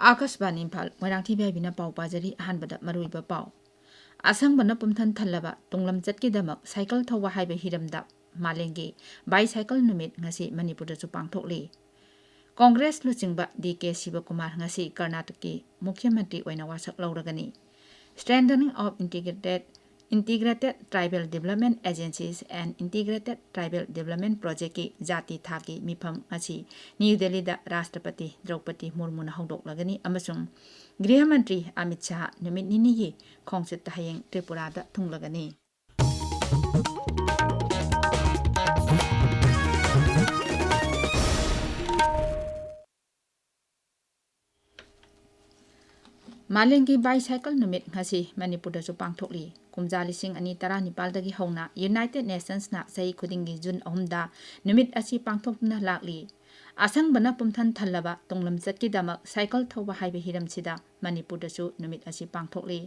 Akashvani Imphal Moirangthem Ibehaibi pau pajari ahanbada maruiba pau asangba pumthan thallaba tunglam chatkidamak cycle thawwa haiba hiramda malengi bicycle numit ngasi Manipurda chu pangthokli Congress luchingba DK Shivakumar ngasi Karnataki Mukhya Mantri oina wasak lauragani Strengthening of Integrated Tribal Development Agencies and Integrated Tribal Development Project ki Jati Thaki Mifam ngasi New Delhi da Rashtrapati Draupadi Murmu na hongdoklagani amasung Griha Mantri Amit Shah numit nini gi khongsit hayeng Tripura da thunglagani Malengi bicycle numit ngasi Manipurda chu pangthokli kumja lising ani tara nipal dagi hongna United Nations na sahi khudingi June 3 da numit asi pangthokna lakli asang bana pumthan thallaba tunglam chatki damak cycle thoba haibe hiram sida Manipurda chu numit asi pangthokli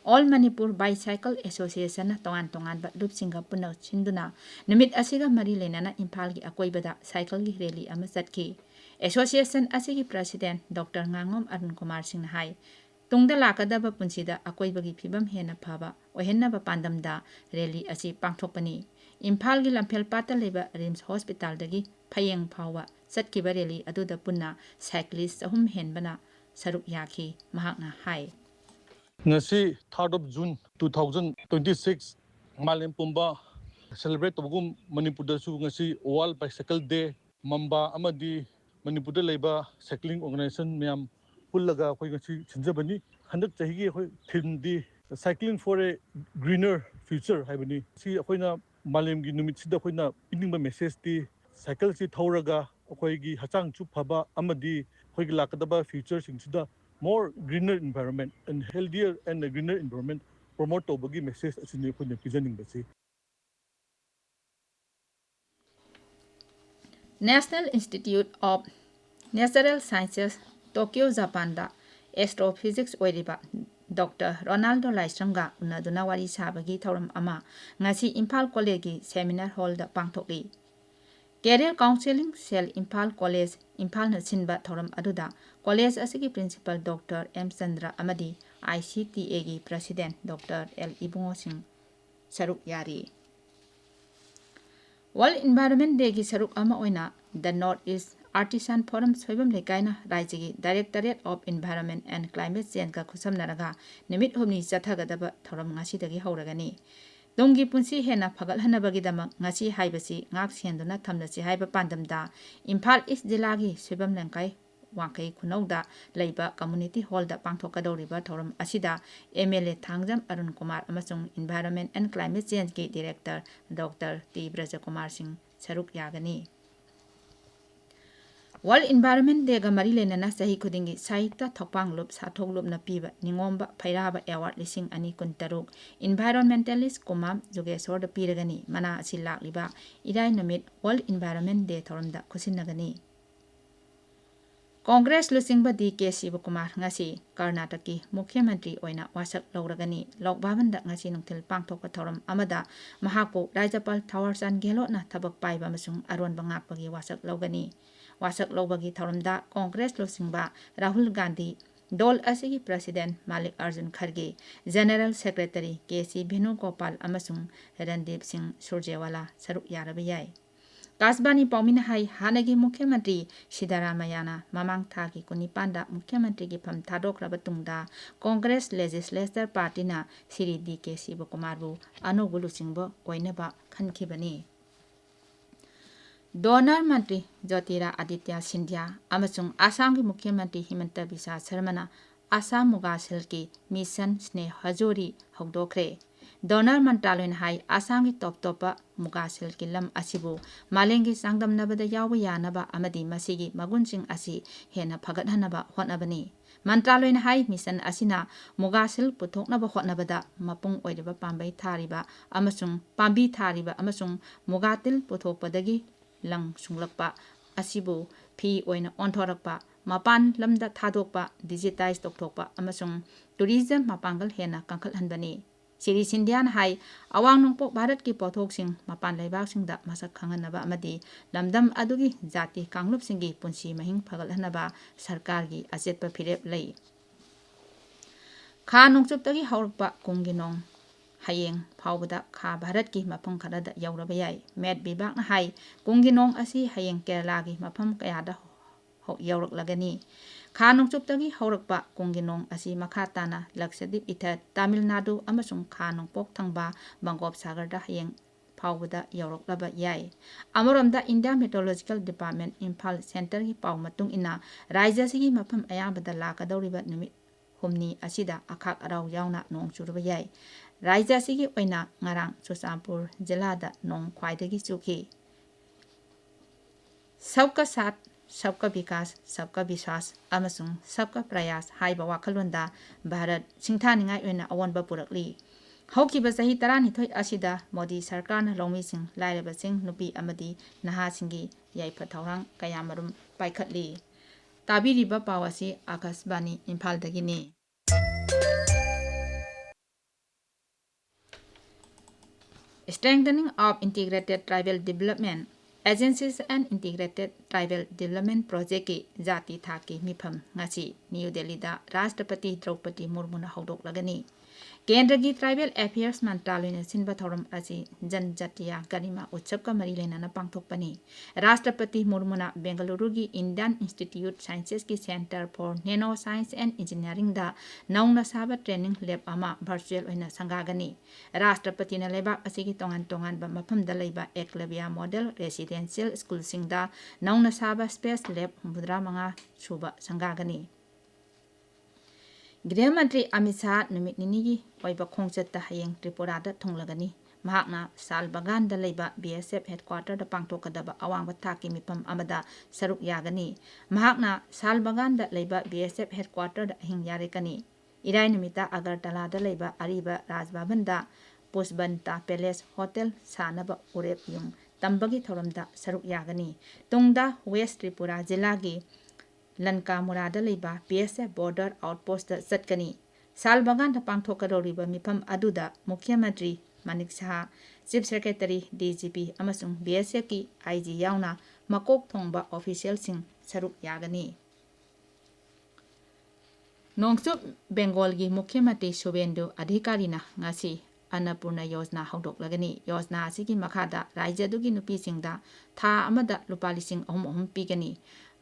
All Manipur Bicycle Association na tongan ba lupsinga punna chinduna numit asiga mari lenana Imphal gi akoibada cycle gi rally ama chatki Association asigi President Dr. Ngangom Arun Kumar Singh hai Tungda lakadaba punsida akoibagi phibam hena phaba ohenna pandamda rally asi pangthokpani Imphal gi lamphel pata leba Rims Hospital dagi phayeng phawa satkiba rally aduda punna cyclist ahum henbana saruk yakhi mahakna hai Ngasi 3rd of June 2026 Malem Pumba celebrate tobugum Manipurda su ngasi World Bicycle Day Mamba amadi Manipurda leba cycling organization myam pullaga khoi ngasi chinjabani handak chahi khoi thim di cycling for a greener future haibani si khoina malem gi numit sida khoina piningba message di cycle si thauraga khoi gi hachang chu phaba amadi khoi gi lakadaba future singsida more greener environment and healthier and a greener environment promote tobagi message asini khoina pijaning basi National Institute of Natural Sciences Tokyo Japan da astrophysics oiriba Dr. Ronaldo Laisramga unaduna wari sabagi thauram ama ngasi Imphal College gi seminar hall da pangthokli Career Counseling Cell Imphal College Imphal na sinba thauram aduda college asigi principal Dr. M Chandra amadi ICTA gi president Dr. L Ibungo Singh saruk yari World Environment Day gi saruk ama oina the Northeast Artisan Forum Soibam Lekaina Raijigi Directorate of Environment and Climate Change ka khusam naraga nimit humni chathagadaba thoram ngasi dagi hauragani Dongi punsi hena phagal hanabagi dama ngasi haibasi ngak senduna thamnasi haiba pandamda Imphal East Jilla gi Soibam Langkai Wangkai Khunauda leiba community hall da pangthokadoriba thoram asida MLA Thangjam Arun Kumar amasung Environment and Climate Change ki Director Dr. T Brajakumar Singh saruk yagani World Environment Day ga mari lenana sahi khudingi sahita thokpang lup sathok lup na piba ningomba phairaba award lising ani kuntaruk environmentalist kumam jogeshwar da piragani mana asi lakliba irai namit World Environment Day thoramda khusinagani Congress lusingba DK Shivakumar ngasi Karnataki Mukhya Mantri oina wasak lauragani Lok Bhavan da ngasi nungthil pangthokpa thoram amada mahakpo Rajapal Thawarchand Gehlot na thabak paiba masung aron bangakpagi wasak laugani wasak laubagi thoramda Congress lusingba Rahul Gandhi Dol asigi President Malik Arjun Kharge General Secretary KC Venugopal amasung Randeep Singh Surjewala saruk yarabiyai Kasbani Paumina Hai Hanagi Mukhya Mantri Sidaramayana Mamang Thaki Kunipanda Mukhya Mantri ki pham thadok rabatungda Congress Legislature Party na Siri DK Shivakumar bu anogulu singbo oinaba khankibani Donor Mantri Jyotira Aditya Sindhya amasung Assam ki Mukhya Mantri Himanta Biswa Sarmana Assam Muga Silki Mission Sneh Hajori hogdokre Donor Mantraloin Hai Assam ki top Muga Silki lam asibu malengi sangdam nabada yawa yanaba amadi masigi magunsing asi hena phagathanaba hotnabani Mantraloin Hai Mission asina Muga Sil puthoknaba hotnabada mapung oiriba pambai thariba amasung pambi thariba amasung Mugatil puthokpadagi lang sunglakpa asibu phi oina onthorakpa mapan lamda thadokpa digitize tokthokpa amasung tourism mapangal hena kangkhalhanbani Siri Sindian hai awang nongpok Bharat ki pothok sing mapan laibak sing da masak khanganaba amadi lamdam adugi jati kanglup singi punsi mahing phagalhanaba sarkar gi ajetpa phirep lei kha nongchup tagi haurpa kunginong hayeng phawbada kha Bharat ki mafam kharada yauraba yai met bibak na hai kunginong asi hayeng Kerala gi mafam kayada yaurak lagani kha nongchup tagi haurakpa kunginong asi makha tana Lakshadweep Ithat Tamil Nadu amasung kha nongpok thangba Bangkop Sagar da hayeng phawbada yaurak laba yai amaramda India Meteorological Department Imphal Center gi paw matung ina rajya sigi mafam ayambada lakadawriba numit humni asida akhak arau yauna nong churba yai rajya sigi oina ngarang Chusampur jilada nong khwaidagi chuki Sabka Saath Sabka Vikas Sabka Vishwas amasung Sabka Prayas haiba wakhalonda Bharat singthaningai oina awonba purakli haukiba sahi 12 asida Modi sarkarna longmising lairabasing nupi amadi naha singi yaifa thawrang kayamarum paikhatli tabiriba pawasi Akashbani Imphal dagini Strengthening of Integrated Tribal Development Agencies and Integrated Tribal Development Project ki jati thaki mifam ngasi New Delhi da Rashtrapati Draupadi Murmu na haudok lagani Kendra gi Tribal Affairs Mantralayna sinba thoram asi Janjatiya Garima Utsav ka mari lenana pangthokpani Rashtrapati Murmu na Bengaluru gi Indian Institute Sciences ki Center for Nano Science and Engineering da nauna saba training lab ama virtual oina sangagani Rashtrapati na lebak asigi tongan ba mafam da leiba Eklavya Model Residential School singda nauna saba space lab budra manga suba sangagani Gृह मंत्री अमित शाह नुमित निनी ओइबा खोंगचत हयेंग त्रिपुरा दा थोंगलगनी महाकना साल बगान दा लेबा BSF headquarter दा पांगथोकदबा अवांग थाकी मिफम अमदा सरुक यागनी महाकना साल बगान दा लेबा बीएसएफ हेडक्वार्टर दा हिंग यारेकनी इराय निमिता अगरतला दा लेबा अरिबा राजभवन दा पुष्बंता पैलेस होटल सानबा उरेप युंग तंबगी थोरमदा सरुक यागनी तुंगदा वेस्ट त्रिपुरा जिला की Lanka Murada leiba BSF border outpost da chatkani sal bagan da pangthokadoriba mifam aduda Mukhya Mantri Manik Saha Chief Secretary DGP amasung BSF ki IG yauna makok thongba official sing saruk yagani Nongchup Bengal gi Mukhya Mantri Subendu Adhikari na ngasi Annapurna Yojana haudok lagani Yojana asigi makhada rajya dugi nupi singda tha amada lupa lising ahum pigani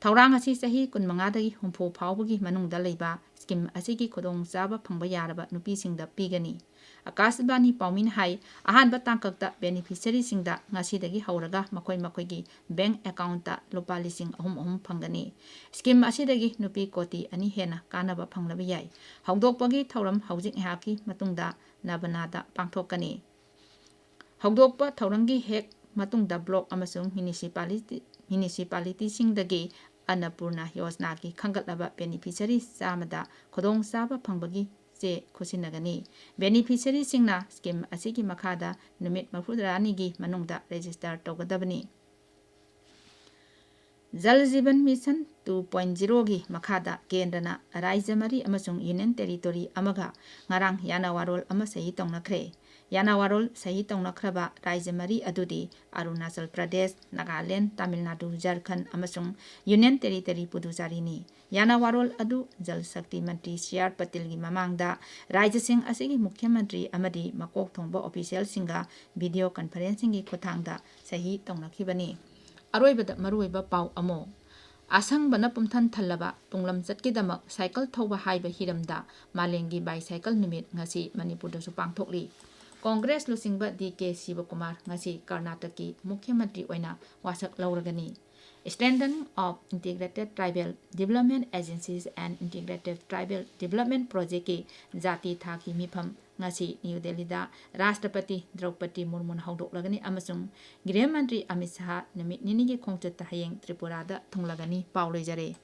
Taurang asi sahi kun mangadagi humpo phawbagi manungda leiba skim asigi khodong chaba phangba yaraba nupi singda pigani Akashbani Paumin hai ahanba tangkakta beneficiary singda ngasidagi hauraga makoi gi bank account ta lupa lising ahum phangani skim asidagi nupi koti ani hena kanaba phanglaba yai haudokpagi thauram haujik haki matungda nabanada pangthokani haudokpa thaurangi hek matungda block amasung municipality singdagi Annapurna Yojana ki khangatlaba beneficiary samada khodong saba phangbagi che khusinagani beneficiary singna scheme asigi makhada numit mafudani gi manungda register togadabani Jal Jeevan Mission 2.0 gi makhada kendrana rajya mari amasung union territory amaga ngarang yanawarol ama sahi tongnakhre Yanawarol sahi tongnakraba rajya mari adudi Arunachal Pradesh Nagaland Tamil Nadu Jharkhand amasung union territory puducharini Yanawarol adu Jal Shakti Mantri CR Patil gi mamangda rajya sing asigi Mukhya Mantri amadi makok thongba official singa video conferencing gi khothangda sahi tongnakhibani Aroibada maruiba pau amo Asang bana pumthan thalaba tunglam chatkidamak cycle thoba haiba hiramda malengi bicycle numit ngasi Manipur da su pangthokli Congress lusingba DK Sivakumar ngasi Karnataki Mukhya Mantri oina wasak lauragani Strengthening of Integrated Tribal Development Agencies and Integrated Tribal Development Project ki jati thaki mifam ngasi New Delhi da Rashtrapati Draupadi Murmu haudok lagani amasung Gृह Mantri Amit Shah numit nini gi khongchat hayeng Tripura da thonglagani pauloi jare